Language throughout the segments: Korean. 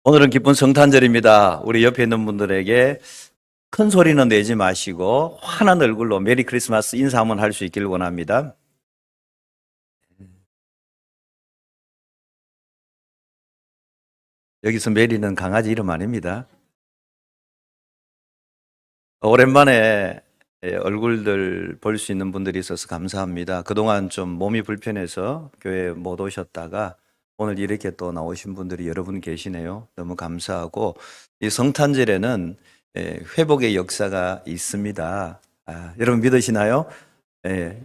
오늘은 기쁜 성탄절입니다. 우리 옆에 있는 분들에게 큰 소리는 내지 마시고 환한 얼굴로 메리 크리스마스 인사 한번 할 수 있기를 원합니다. 여기서 메리는 강아지 이름 아닙니다. 오랜만에 얼굴들 볼 수 있는 분들이 있어서 감사합니다. 그동안 좀 몸이 불편해서 교회 못 오셨다가 오늘 이렇게 또 나오신 분들이 여러 분 계시네요. 너무 감사하고 이 성탄절에는 회복의 역사가 있습니다. 여러분 믿으시나요?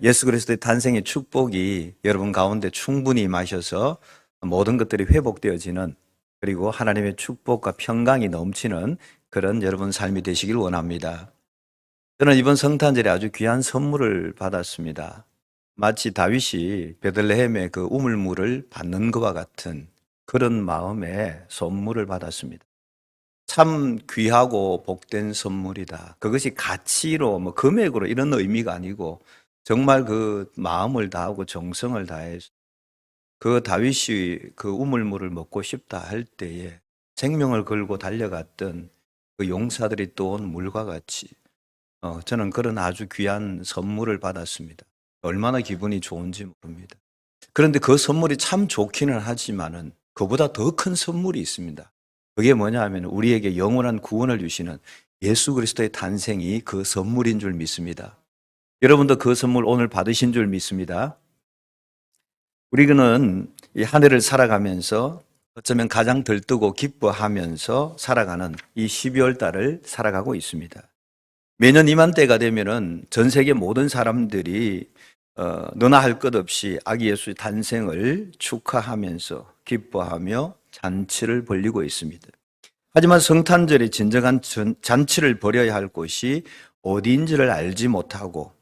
예수 그리스도의 탄생의 축복이 여러분 가운데 충분히 임하셔서 모든 것들이 회복되어지는, 그리고 하나님의 축복과 평강이 넘치는 그런 여러분 삶이 되시길 원합니다. 저는 이번 성탄절에 아주 귀한 선물을 받았습니다. 마치 다윗이 베들레헴의 그 우물물을 받는 것과 같은 그런 마음에 선물을 받았습니다. 참 귀하고 복된 선물이다. 그것이 가치로 뭐 금액으로 이런 의미가 아니고 정말 그 마음을 다하고 정성을 다해서 그 다윗이 그 우물물을 먹고 싶다 할 때에 생명을 걸고 달려갔던 그 용사들이 떠온 물과 같이 저는 그런 아주 귀한 선물을 받았습니다. 얼마나 기분이 좋은지 모릅니다. 그런데 그 선물이 참 좋기는 하지만은 그보다 더 큰 선물이 있습니다. 그게 뭐냐 하면 우리에게 영원한 구원을 주시는 예수 그리스도의 탄생이 그 선물인 줄 믿습니다. 여러분도 그 선물 오늘 받으신 줄 믿습니다. 우리는 이 한 해를 살아가면서 어쩌면 가장 들뜨고 기뻐하면서 살아가는 이 12월 달을 살아가고 있습니다. 매년 이맘때가 되면은 전 세계 모든 사람들이 너나 할 것 없이 아기 예수의 탄생을 축하하면서 기뻐하며 잔치를 벌이고 있습니다. 하지만 성탄절에 진정한 잔치를 벌여야 할 곳이 어디인지를 알지 못하고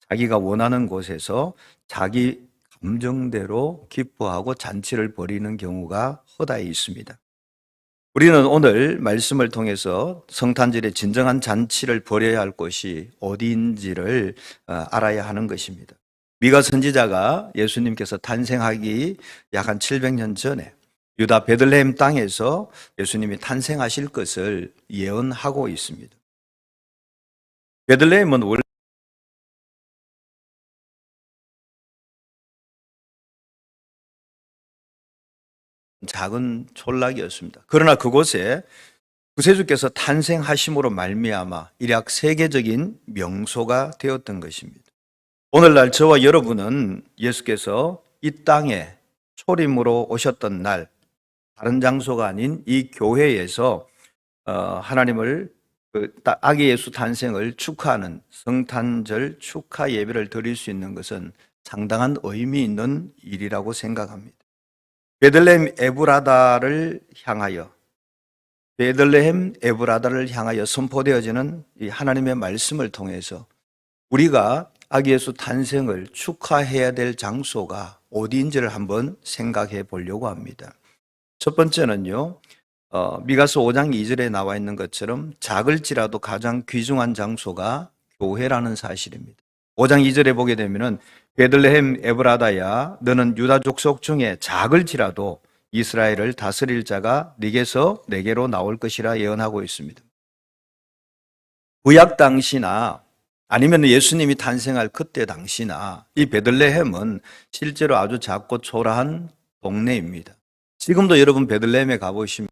자기가 원하는 곳에서 자기 감정대로 기뻐하고 잔치를 벌이는 경우가 허다히 있습니다. 우리는 오늘 말씀을 통해서 성탄절에 진정한 잔치를 벌여야 할 곳이 어디인지를 알아야 하는 것입니다. 미가 선지자가 예수님께서 탄생하기 약 한 700년 전에 유다 베들레헴 땅에서 예수님이 탄생하실 것을 예언하고 있습니다. 베들레헴은 원래 작은 촌락이었습니다. 그러나 그곳에 구세주께서 탄생하심으로 말미암아 일약 세계적인 명소가 되었던 것입니다. 오늘날 저와 여러분은 예수께서 이 땅에 초림으로 오셨던 날, 다른 장소가 아닌 이 교회에서 하나님을 아기 예수 탄생을 축하하는 성탄절 축하 예배를 드릴 수 있는 것은 상당한 의미 있는 일이라고 생각합니다. 베들레헴 에브라다를 향하여 선포되어지는 이 하나님의 말씀을 통해서 우리가 아기 예수 탄생을 축하해야 될 장소가 어디인지를 한번 생각해 보려고 합니다. 첫 번째는요, 미가서 5장 2절에 나와 있는 것처럼 작을지라도 가장 귀중한 장소가 교회라는 사실입니다. 5장 2절에 보게 되면은 베들레헴 에브라다야 너는 유다 족속 중에 작을지라도 이스라엘을 다스릴 자가 네게서 내게로 나올 것이라 예언하고 있습니다. 구약 당시나 아니면 예수님이 탄생할 그때 당시나 이 베들레헴은 실제로 아주 작고 초라한 동네입니다. 지금도 여러분 베들레헴에 가보시면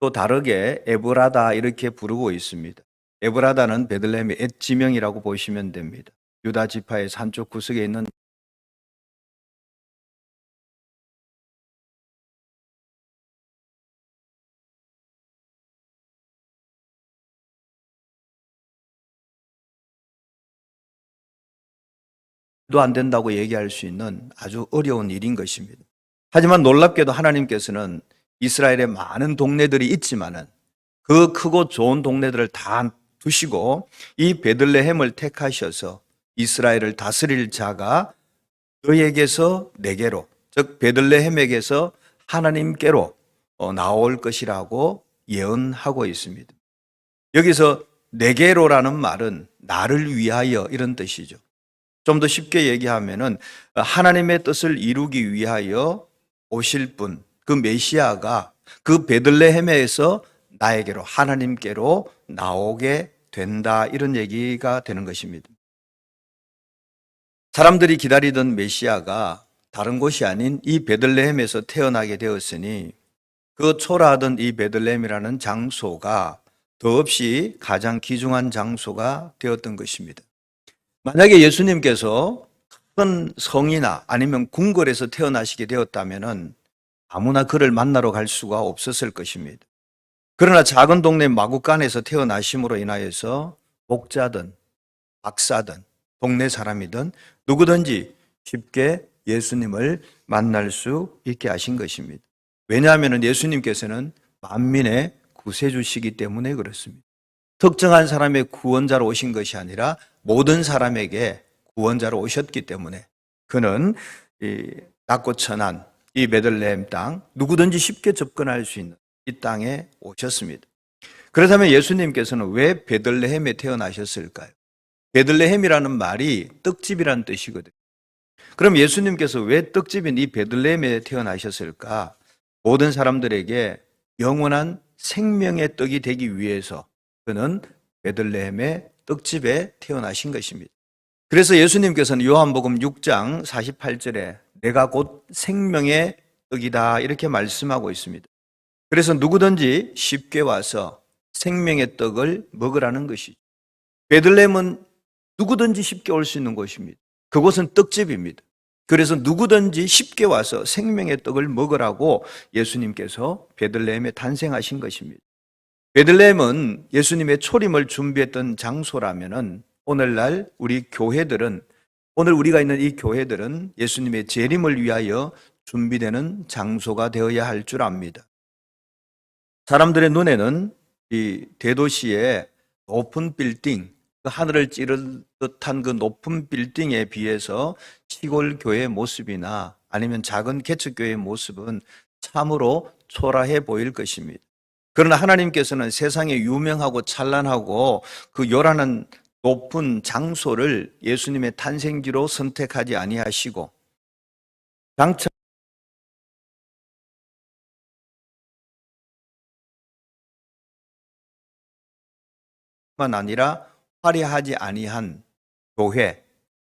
또 다르게 에브라다 이렇게 부르고 있습니다. 에브라다는 베들레헴의 옛 지명이라고 보시면 됩니다. 유다 지파의 산쪽 구석에 있는 도 안 된다고 얘기할 수 있는 아주 어려운 일인 것입니다. 하지만 놀랍게도 하나님께서는 이스라엘에 많은 동네들이 있지만은 그 크고 좋은 동네들을 다 두시고 이 베들레헴을 택하셔서 이스라엘을 다스릴 자가 너에게서 내게로, 즉 베들레헴에게서 하나님께로 나올 것이라고 예언하고 있습니다. 여기서 내게로라는 말은 나를 위하여 이런 뜻이죠. 좀 더 쉽게 얘기하면은 하나님의 뜻을 이루기 위하여 오실 분, 그 메시아가 그 베들레헴에서 나에게로, 하나님께로 나오게 된다, 이런 얘기가 되는 것입니다. 사람들이 기다리던 메시아가 다른 곳이 아닌 이 베들레헴에서 태어나게 되었으니 그 초라하던 이 베들레헴이라는 장소가 더없이 가장 귀중한 장소가 되었던 것입니다. 만약에 예수님께서 큰 성이나 아니면 궁궐에서 태어나시게 되었다면 아무나 그를 만나러 갈 수가 없었을 것입니다. 그러나 작은 동네 마구간에서 태어나심으로 인하여서 목자든 박사든 동네 사람이든 누구든지 쉽게 예수님을 만날 수 있게 하신 것입니다. 왜냐하면 예수님께서는 만민의 구세주시기 때문에 그렇습니다. 특정한 사람의 구원자로 오신 것이 아니라 모든 사람에게 구원자로 오셨기 때문에 그는 이 낮고 천한 이 베들레헴 땅, 누구든지 쉽게 접근할 수 있는 이 땅에 오셨습니다. 그렇다면 예수님께서는 왜 베들레헴에 태어나셨을까요? 베들레헴이라는 말이 떡집이라는 뜻이거든요. 그럼 예수님께서 왜 떡집인 이 베들레헴에 태어나셨을까? 모든 사람들에게 영원한 생명의 떡이 되기 위해서 그는 베들레헴의 떡집에 태어나신 것입니다. 그래서 예수님께서는 요한복음 6장 48절에 내가 곧 생명의 떡이다 이렇게 말씀하고 있습니다. 그래서 누구든지 쉽게 와서 생명의 떡을 먹으라는 것이죠. 베들레헴은 누구든지 쉽게 올 수 있는 곳입니다. 그곳은 떡집입니다. 그래서 누구든지 쉽게 와서 생명의 떡을 먹으라고 예수님께서 베들레헴에 탄생하신 것입니다. 베들레헴은 예수님의 초림을 준비했던 장소라면은 오늘날 우리 교회들은, 오늘 우리가 있는 이 교회들은 예수님의 재림을 위하여 준비되는 장소가 되어야 할 줄 압니다. 사람들의 눈에는 이 대도시의 높은 빌딩, 그 하늘을 찌를 듯한 그 높은 빌딩에 비해서 시골 교회의 모습이나 아니면 작은 개척교회의 모습은 참으로 초라해 보일 것입니다. 그러나 하나님께서는 세상에 유명하고 찬란하고 그 요란한 높은 장소를 예수님의 탄생지로 선택하지 아니하시고 장차 뿐만 아니라 화려하지 아니한 교회,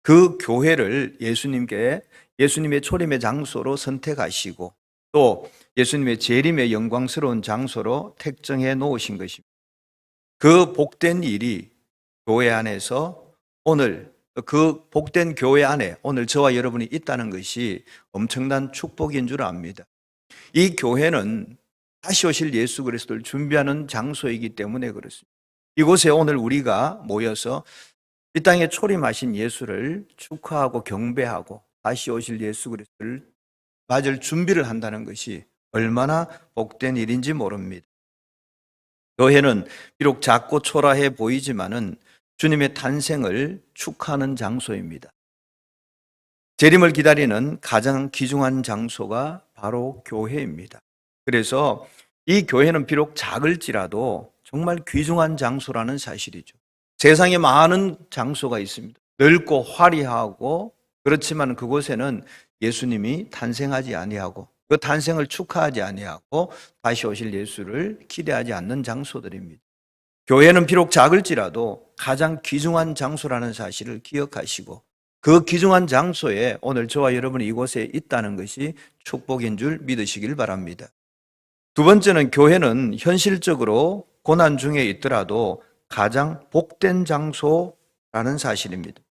그 교회를 예수님의 초림의 장소로 선택하시고 또 예수님의 재림의 영광스러운 장소로 택정해 놓으신 것입니다. 그 복된 일이 교회 안에서 오늘, 그 복된 교회 안에 오늘 저와 여러분이 있다는 것이 엄청난 축복인 줄 압니다. 이 교회는 다시 오실 예수 그리스도를 준비하는 장소이기 때문에 그렇습니다. 이곳에 오늘 우리가 모여서 이 땅에 초림하신 예수를 축하하고 경배하고 다시 오실 예수 그리스도를 맞을 준비를 한다는 것이 얼마나 복된 일인지 모릅니다. 교회는 비록 작고 초라해 보이지만은 주님의 탄생을 축하하는 장소입니다. 재림을 기다리는 가장 귀중한 장소가 바로 교회입니다. 그래서 이 교회는 비록 작을지라도 정말 귀중한 장소라는 사실이죠. 세상에 많은 장소가 있습니다. 넓고 화려하고 그렇지만 그곳에는 예수님이 탄생하지 아니하고 그 탄생을 축하하지 아니하고 다시 오실 예수를 기대하지 않는 장소들입니다. 교회는 비록 작을지라도 가장 귀중한 장소라는 사실을 기억하시고 그 귀중한 장소에 오늘 저와 여러분이 이곳에 있다는 것이 축복인 줄 믿으시길 바랍니다. 두 번째는 교회는 현실적으로 고난 중에 있더라도 가장 복된 장소라는 사실입니다.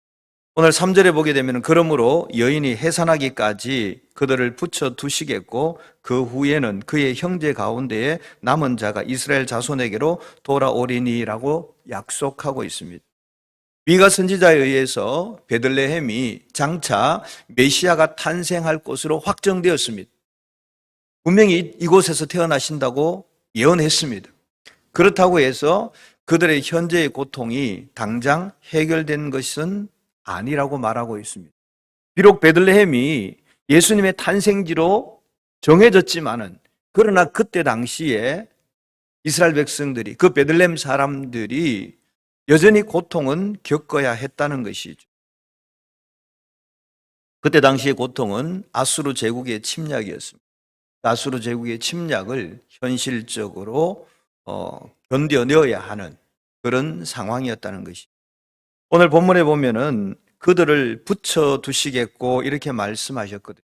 오늘 3절에 보게 되면 그러므로 여인이 해산하기까지 그들을 붙여 두시겠고 그 후에는 그의 형제 가운데에 남은 자가 이스라엘 자손에게로 돌아오리니라고 약속하고 있습니다. 미가 선지자에 의해서 베들레헴이 장차 메시아가 탄생할 곳으로 확정되었습니다. 분명히 이곳에서 태어나신다고 예언했습니다. 그렇다고 해서 그들의 현재의 고통이 당장 해결된 것은 아니라고 말하고 있습니다. 비록 베들레헴이 예수님의 탄생지로 정해졌지만은 그러나 그때 당시에 이스라엘 백성들이 그 베들레헴 사람들이 여전히 고통은 겪어야 했다는 것이죠. 그때 당시의 고통은 아수르 제국의 침략이었습니다. 아수르 제국의 침략을 현실적으로 견뎌내어야 하는 그런 상황이었다는 것이. 오늘 본문에 보면은 그들을 붙여두시겠고 이렇게 말씀하셨거든요.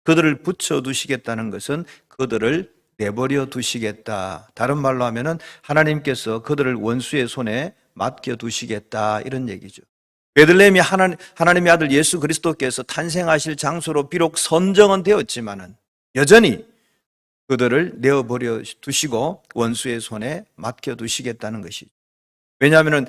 그들을 붙여두시겠다는 것은 그들을 내버려 두시겠다. 다른 말로 하면은 하나님께서 그들을 원수의 손에 맡겨두시겠다 이런 얘기죠. 베들레헴이 하나님의 아들 예수 그리스도께서 탄생하실 장소로 비록 선정은 되었지만은 여전히 그들을 내어버려 두시고 원수의 손에 맡겨두시겠다는 것이죠. 왜냐하면은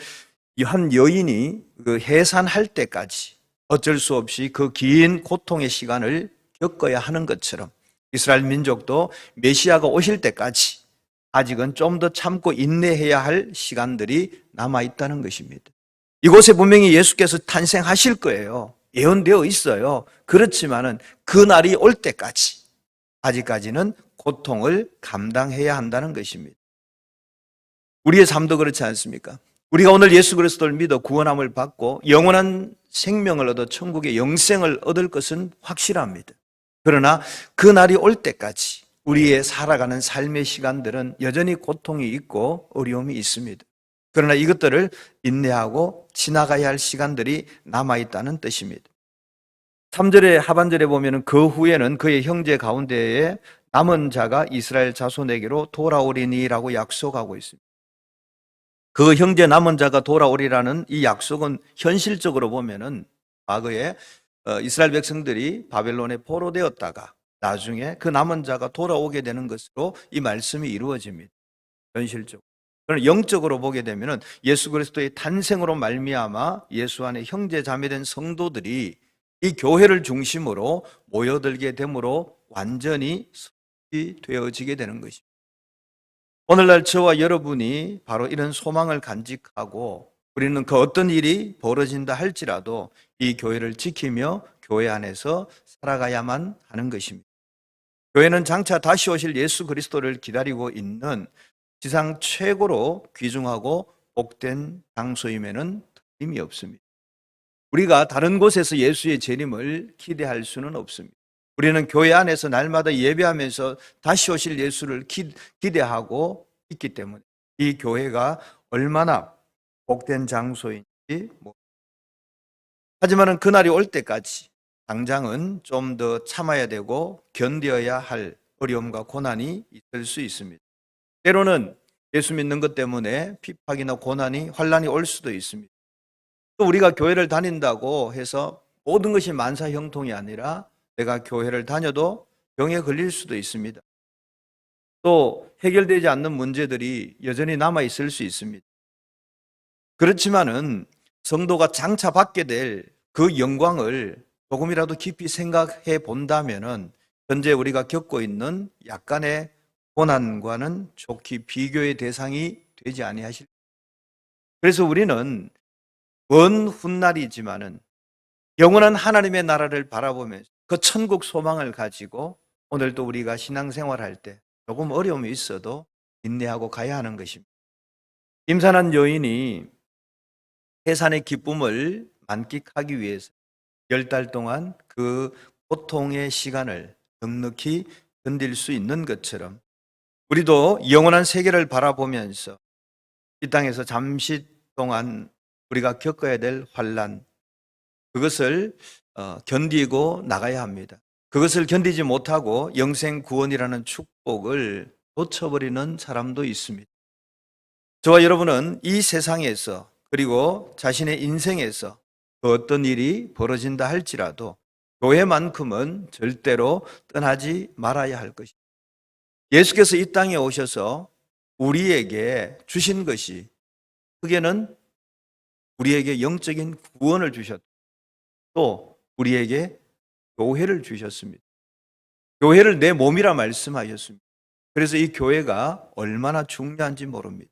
한 여인이 그 해산할 때까지 어쩔 수 없이 그 긴 고통의 시간을 겪어야 하는 것처럼 이스라엘 민족도 메시아가 오실 때까지 아직은 좀 더 참고 인내해야 할 시간들이 남아있다는 것입니다. 이곳에 분명히 예수께서 탄생하실 거예요. 예언되어 있어요. 그렇지만은 그 날이 올 때까지 아직까지는 고통을 감당해야 한다는 것입니다. 우리의 삶도 그렇지 않습니까? 우리가 오늘 예수 그리스도를 믿어 구원함을 받고 영원한 생명을 얻어 천국의 영생을 얻을 것은 확실합니다. 그러나 그 날이 올 때까지 우리의 살아가는 삶의 시간들은 여전히 고통이 있고 어려움이 있습니다. 그러나 이것들을 인내하고 지나가야 할 시간들이 남아있다는 뜻입니다. 3절의 하반절에 보면 그 후에는 그의 형제 가운데에 남은 자가 이스라엘 자손에게로 돌아오리니라고 약속하고 있습니다. 그 형제 남은 자가 돌아오리라는 이 약속은 현실적으로 보면은 과거에 이스라엘 백성들이 바벨론에 포로되었다가 나중에 그 남은 자가 돌아오게 되는 것으로 이 말씀이 이루어집니다. 현실적으로. 그러나 영적으로 보게 되면은 예수 그리스도의 탄생으로 말미암아 예수 안에 형제 자매된 성도들이 이 교회를 중심으로 모여들게 되므로 완전히 되어지게 되는 것입니다. 오늘날 저와 여러분이 바로 이런 소망을 간직하고 우리는 그 어떤 일이 벌어진다 할지라도 이 교회를 지키며 교회 안에서 살아가야만 하는 것입니다. 교회는 장차 다시 오실 예수 그리스도를 기다리고 있는 지상 최고로 귀중하고 복된 장소임에는 틀림이 없습니다. 우리가 다른 곳에서 예수의 재림을 기대할 수는 없습니다. 우리는 교회 안에서 날마다 예배하면서 다시 오실 예수를 기대하고 있기 때문에 이 교회가 얼마나 복된 장소인지 하지만은 그날이 올 때까지 당장은 좀 더 참아야 되고 견뎌야 할 어려움과 고난이 있을 수 있습니다. 때로는 예수 믿는 것 때문에 핍박이나 고난이 환난이 올 수도 있습니다. 또 우리가 교회를 다닌다고 해서 모든 것이 만사형통이 아니라 내가 교회를 다녀도 병에 걸릴 수도 있습니다. 또 해결되지 않는 문제들이 여전히 남아 있을 수 있습니다. 그렇지만은 성도가 장차 받게 될 그 영광을 조금이라도 깊이 생각해 본다면은 현재 우리가 겪고 있는 약간의 고난과는 좋게 비교의 대상이 되지 아니하실. 그래서 우리는 먼 훗날이지만은 영원한 하나님의 나라를 바라보면서 그 천국 소망을 가지고 오늘도 우리가 신앙생활할 때 조금 어려움이 있어도 인내하고 가야 하는 것입니다. 임산한 여인이 해산의 기쁨을 만끽하기 위해서 10달 동안 그 고통의 시간을 넉넉히 견딜 수 있는 것처럼 우리도 영원한 세계를 바라보면서 이 땅에서 잠시 동안 우리가 겪어야 될 환난, 그것을 견디고 나가야 합니다. 그것을 견디지 못하고 영생 구원이라는 축복을 놓쳐버리는 사람도 있습니다. 저와 여러분은 이 세상에서 그리고 자신의 인생에서 그 어떤 일이 벌어진다 할지라도 교회만큼은 절대로 떠나지 말아야 할 것입니다. 예수께서 이 땅에 오셔서 우리에게 주신 것이 크게는 우리에게 영적인 구원을 주셨고 또 우리에게 교회를 주셨습니다. 교회를 내 몸이라 말씀하셨습니다. 그래서 이 교회가 얼마나 중요한지 모릅니다.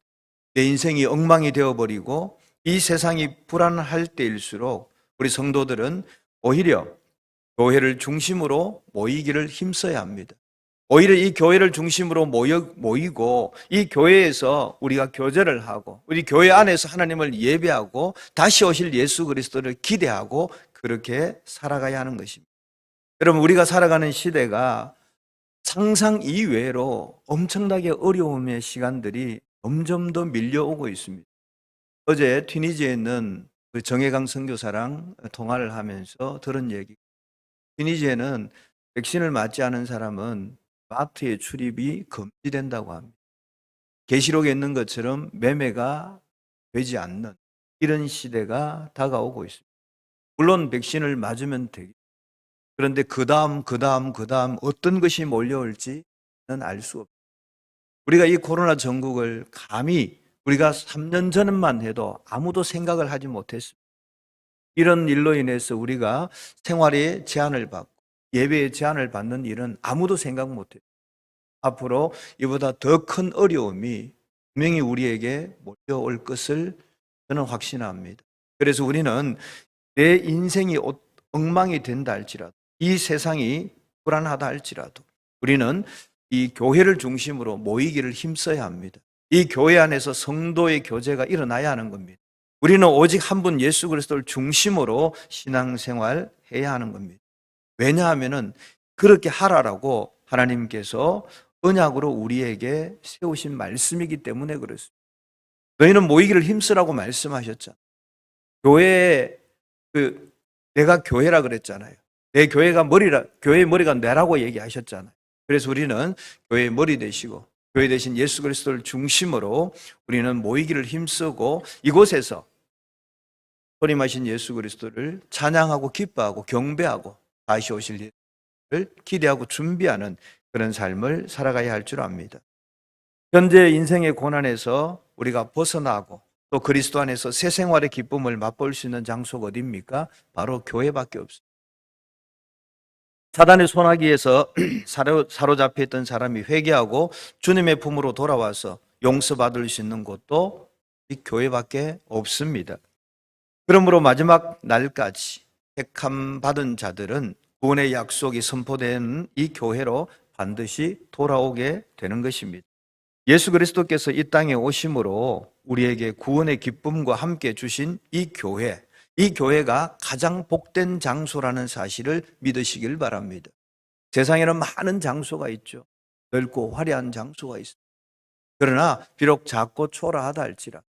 내 인생이 엉망이 되어버리고 이 세상이 불안할 때일수록 우리 성도들은 오히려 교회를 중심으로 모이기를 힘써야 합니다. 오히려 이 교회를 중심으로 모이고 이 교회에서 우리가 교제를 하고 우리 교회 안에서 하나님을 예배하고 다시 오실 예수 그리스도를 기대하고 그렇게 살아가야 하는 것입니다. 여러분, 우리가 살아가는 시대가 상상 이외로 엄청나게 어려움의 시간들이 점점 더 밀려오고 있습니다. 어제 튀니지에 있는 그 정혜강 선교사랑 통화를 하면서 들은 얘기, 튀니지에는 백신을 맞지 않은 사람은 마트의 출입이 금지된다고 합니다. 계시록에 있는 것처럼 매매가 되지 않는 이런 시대가 다가오고 있습니다. 물론 백신을 맞으면 되겠죠. 그런데 그 다음 어떤 것이 몰려올지는 알 수 없습니다. 우리가 이 코로나 전국을 감히 우리가 3년 전만 해도 아무도 생각을 하지 못했습니다. 이런 일로 인해서 우리가 생활에 제한을 받고 예배에 제한을 받는 일은 아무도 생각 못해요. 앞으로 이보다 더 큰 어려움이 분명히 우리에게 몰려올 것을 저는 확신합니다. 그래서 우리는 내 인생이 엉망이 된다 할지라도, 이 세상이 불안하다 할지라도 우리는 이 교회를 중심으로 모이기를 힘써야 합니다. 이 교회 안에서 성도의 교제가 일어나야 하는 겁니다. 우리는 오직 한 분 예수 그리스도를 중심으로 신앙생활 해야 하는 겁니다. 왜냐하면은 그렇게 하라라고 하나님께서 언약으로 우리에게 세우신 말씀이기 때문에 그렇습니다. 너희는 모이기를 힘쓰라고 말씀하셨잖아요. 교회에 내가 교회라 그랬잖아요. 내 교회가 머리라, 교회의 머리가 뇌라고 얘기하셨잖아요. 그래서 우리는 교회의 머리 되시고 교회 대신 예수 그리스도를 중심으로 우리는 모이기를 힘쓰고 이곳에서 소림하신 예수 그리스도를 찬양하고 기뻐하고 경배하고 다시 오실 예수를 기대하고 준비하는 그런 삶을 살아가야 할 줄 압니다. 현재 인생의 고난에서 우리가 벗어나고 또 그리스도 안에서 새 생활의 기쁨을 맛볼 수 있는 장소가 어디입니까? 바로 교회밖에 없습니다. 사단의 소나기에서 사로잡혀 있던 사람이 회개하고 주님의 품으로 돌아와서 용서받을 수 있는 곳도 이 교회밖에 없습니다. 그러므로 마지막 날까지 택함 받은 자들은 구원의 약속이 선포된 이 교회로 반드시 돌아오게 되는 것입니다. 예수 그리스도께서 이 땅에 오심으로 우리에게 구원의 기쁨과 함께 주신 이 교회가 가장 복된 장소라는 사실을 믿으시길 바랍니다. 세상에는 많은 장소가 있죠. 넓고 화려한 장소가 있습니다. 그러나 비록 작고 초라하다 할지라도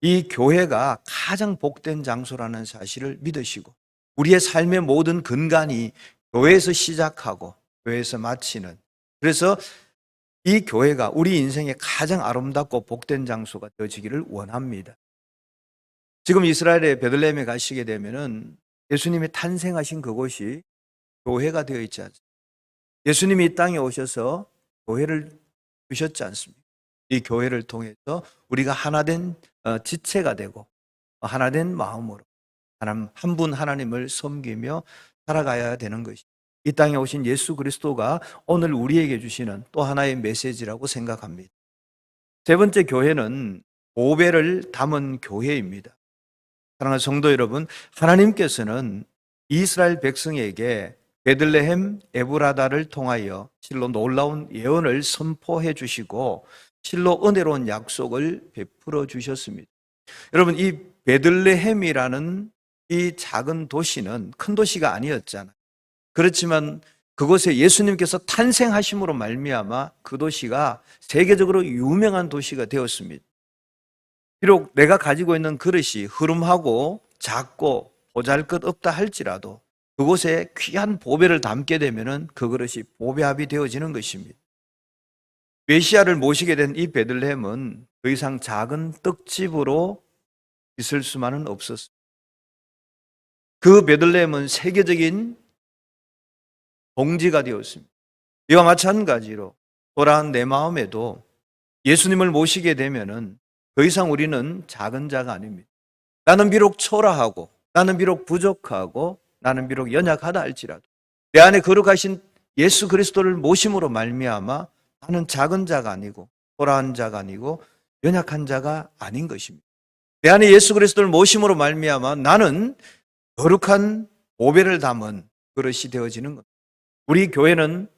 이 교회가 가장 복된 장소라는 사실을 믿으시고 우리의 삶의 모든 근간이 교회에서 시작하고 교회에서 마치는, 그래서 이 교회가 우리 인생의 가장 아름답고 복된 장소가 되어지기를 원합니다. 지금 이스라엘의 베들레헴에 가시게 되면은 예수님이 탄생하신 그곳이 교회가 되어 있지 않습니까? 예수님이 이 땅에 오셔서 교회를 주셨지 않습니까? 이 교회를 통해서 우리가 하나된 지체가 되고 하나된 마음으로 한 분 하나님을 섬기며 살아가야 되는 것입니다. 이 땅에 오신 예수 그리스도가 오늘 우리에게 주시는 또 하나의 메시지라고 생각합니다. 세 번째 교회는 보배를 담은 교회입니다. 사랑하는 성도 여러분, 하나님께서는 이스라엘 백성에게 베들레헴 에브라다를 통하여 실로 놀라운 예언을 선포해 주시고 실로 은혜로운 약속을 베풀어 주셨습니다. 여러분, 이 베들레헴이라는 이 작은 도시는 큰 도시가 아니었잖아요. 그렇지만 그곳에 예수님께서 탄생하심으로 말미암아 그 도시가 세계적으로 유명한 도시가 되었습니다. 비록 내가 가지고 있는 그릇이 흐름하고 작고 보잘것없다 할지라도 그곳에 귀한 보배를 담게 되면 그 그릇이 보배합이 되어지는 것입니다. 메시아를 모시게 된 이 베들레헴은 더 이상 작은 떡집으로 있을 수만은 없었습니다. 그 베들레헴은 세계적인 봉지가 되었습니다. 이와 마찬가지로 돌아온 내 마음에도 예수님을 모시게 되면은 더 이상 우리는 작은 자가 아닙니다. 나는 비록 초라하고 나는 비록 부족하고 나는 비록 연약하다 할지라도 내 안에 거룩하신 예수 그리스도를 모심으로 말미암아 나는 작은 자가 아니고 초라한 자가 아니고 연약한 자가 아닌 것입니다. 내 안에 예수 그리스도를 모심으로 말미암아 나는 거룩한 보배를 담은 그릇이 되어지는 겁니다. 우리 교회는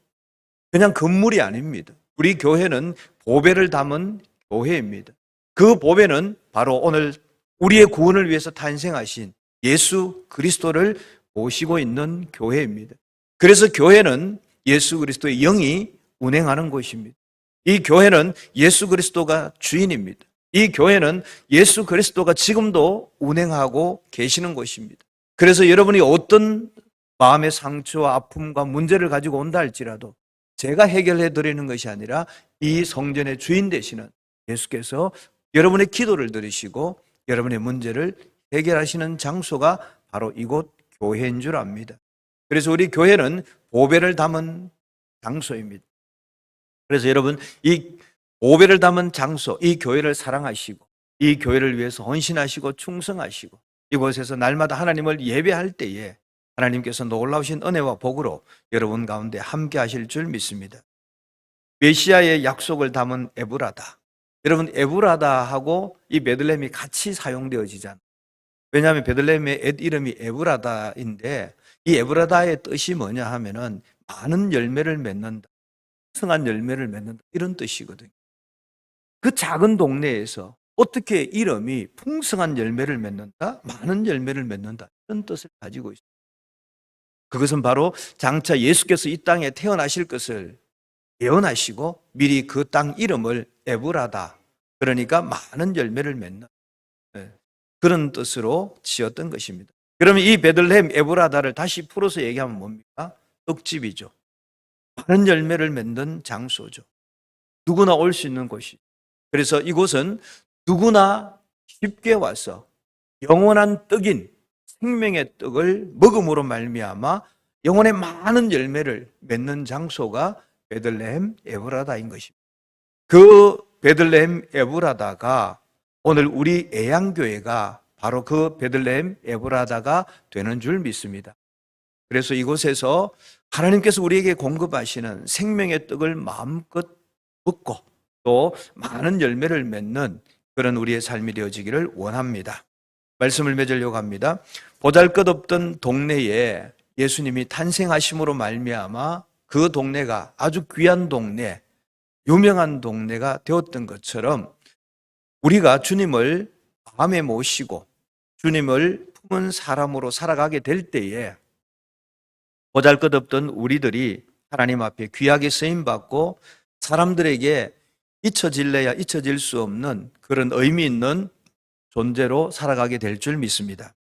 그냥 건물이 아닙니다. 우리 교회는 보배를 담은 교회입니다. 그 보배는 바로 오늘 우리의 구원을 위해서 탄생하신 예수 그리스도를 모시고 있는 교회입니다. 그래서 교회는 예수 그리스도의 영이 운행하는 곳입니다. 이 교회는 예수 그리스도가 주인입니다. 이 교회는 예수 그리스도가 지금도 운행하고 계시는 곳입니다. 그래서 여러분이 어떤 마음의 상처와 아픔과 문제를 가지고 온다 할지라도 제가 해결해 드리는 것이 아니라 이 성전의 주인 되시는 예수께서 여러분의 기도를 들으시고 여러분의 문제를 해결하시는 장소가 바로 이곳 교회인 줄 압니다. 그래서 우리 교회는 보배를 담은 장소입니다. 그래서 여러분 이 보배를 담은 장소, 이 교회를 사랑하시고 이 교회를 위해서 헌신하시고 충성하시고 이곳에서 날마다 하나님을 예배할 때에 하나님께서 놀라우신 은혜와 복으로 여러분 가운데 함께 하실 줄 믿습니다. 메시아의 약속을 담은 에브라다. 여러분 에브라다하고 이 베들레헴이 같이 사용되어지잖아요. 왜냐하면 베들레헴의 애 이름이 에브라다인데 이 에브라다의 뜻이 뭐냐 하면은 많은 열매를 맺는다. 풍성한 열매를 맺는다. 이런 뜻이거든요. 그 작은 동네에서 어떻게 이름이 풍성한 열매를 맺는다? 많은 열매를 맺는다. 이런 뜻을 가지고 있습니다. 그것은 바로 장차 예수께서 이 땅에 태어나실 것을 예언하시고 미리 그 땅 이름을 에브라다, 그러니까 많은 열매를 맺는 그런 뜻으로 지었던 것입니다. 그러면 이 베들레헴 에브라다를 다시 풀어서 얘기하면 뭡니까? 떡집이죠. 많은 열매를 맺는 장소죠. 누구나 올 수 있는 곳이. 그래서 이곳은 누구나 쉽게 와서 영원한 떡인 생명의 떡을 먹음으로 말미암아 영혼의 많은 열매를 맺는 장소가 베들레헴 에브라다인 것입니다. 그 베들레헴 에브라다가 오늘 우리 애양교회가 바로 그 베들레헴 에브라다가 되는 줄 믿습니다. 그래서 이곳에서 하나님께서 우리에게 공급하시는 생명의 떡을 마음껏 먹고 또 많은 열매를 맺는 그런 우리의 삶이 되어지기를 원합니다. 말씀을 맺으려고 합니다. 보잘것없던 동네에 예수님이 탄생하심으로 말미암아 그 동네가 아주 귀한 동네, 유명한 동네가 되었던 것처럼 우리가 주님을 마음에 모시고 주님을 품은 사람으로 살아가게 될 때에 보잘것없던 우리들이 하나님 앞에 귀하게 쓰임받고 사람들에게 잊혀질래야 잊혀질 수 없는 그런 의미 있는 존재로 살아가게 될 줄 믿습니다.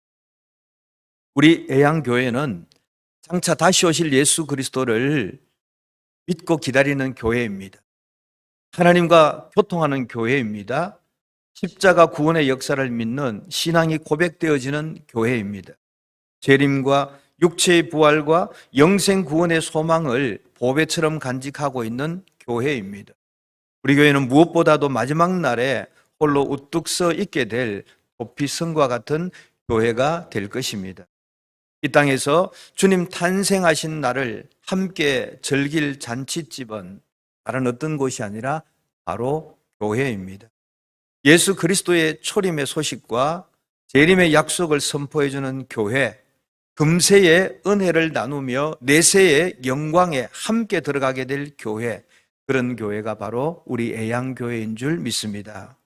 우리 애양교회는 장차 다시 오실 예수 그리스도를 믿고 기다리는 교회입니다. 하나님과 교통하는 교회입니다. 십자가 구원의 역사를 믿는 신앙이 고백되어지는 교회입니다. 재림과 육체의 부활과 영생 구원의 소망을 보배처럼 간직하고 있는 교회입니다. 우리 교회는 무엇보다도 마지막 날에 홀로 우뚝 서 있게 될 도피성과 같은 교회가 될 것입니다. 이 땅에서 주님 탄생하신 날을 함께 즐길 잔치집은 다른 어떤 곳이 아니라 바로 교회입니다. 예수 그리스도의 초림의 소식과 재림의 약속을 선포해주는 교회, 금세의 은혜를 나누며 내세의 영광에 함께 들어가게 될 교회, 그런 교회가 바로 우리 애양교회인 줄 믿습니다.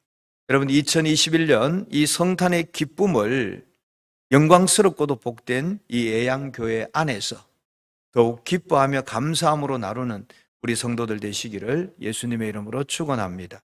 여러분 2021년 이 성탄의 기쁨을 영광스럽고도 복된 이 애양교회 안에서 더욱 기뻐하며 감사함으로 나누는 우리 성도들 되시기를 예수님의 이름으로 축원합니다.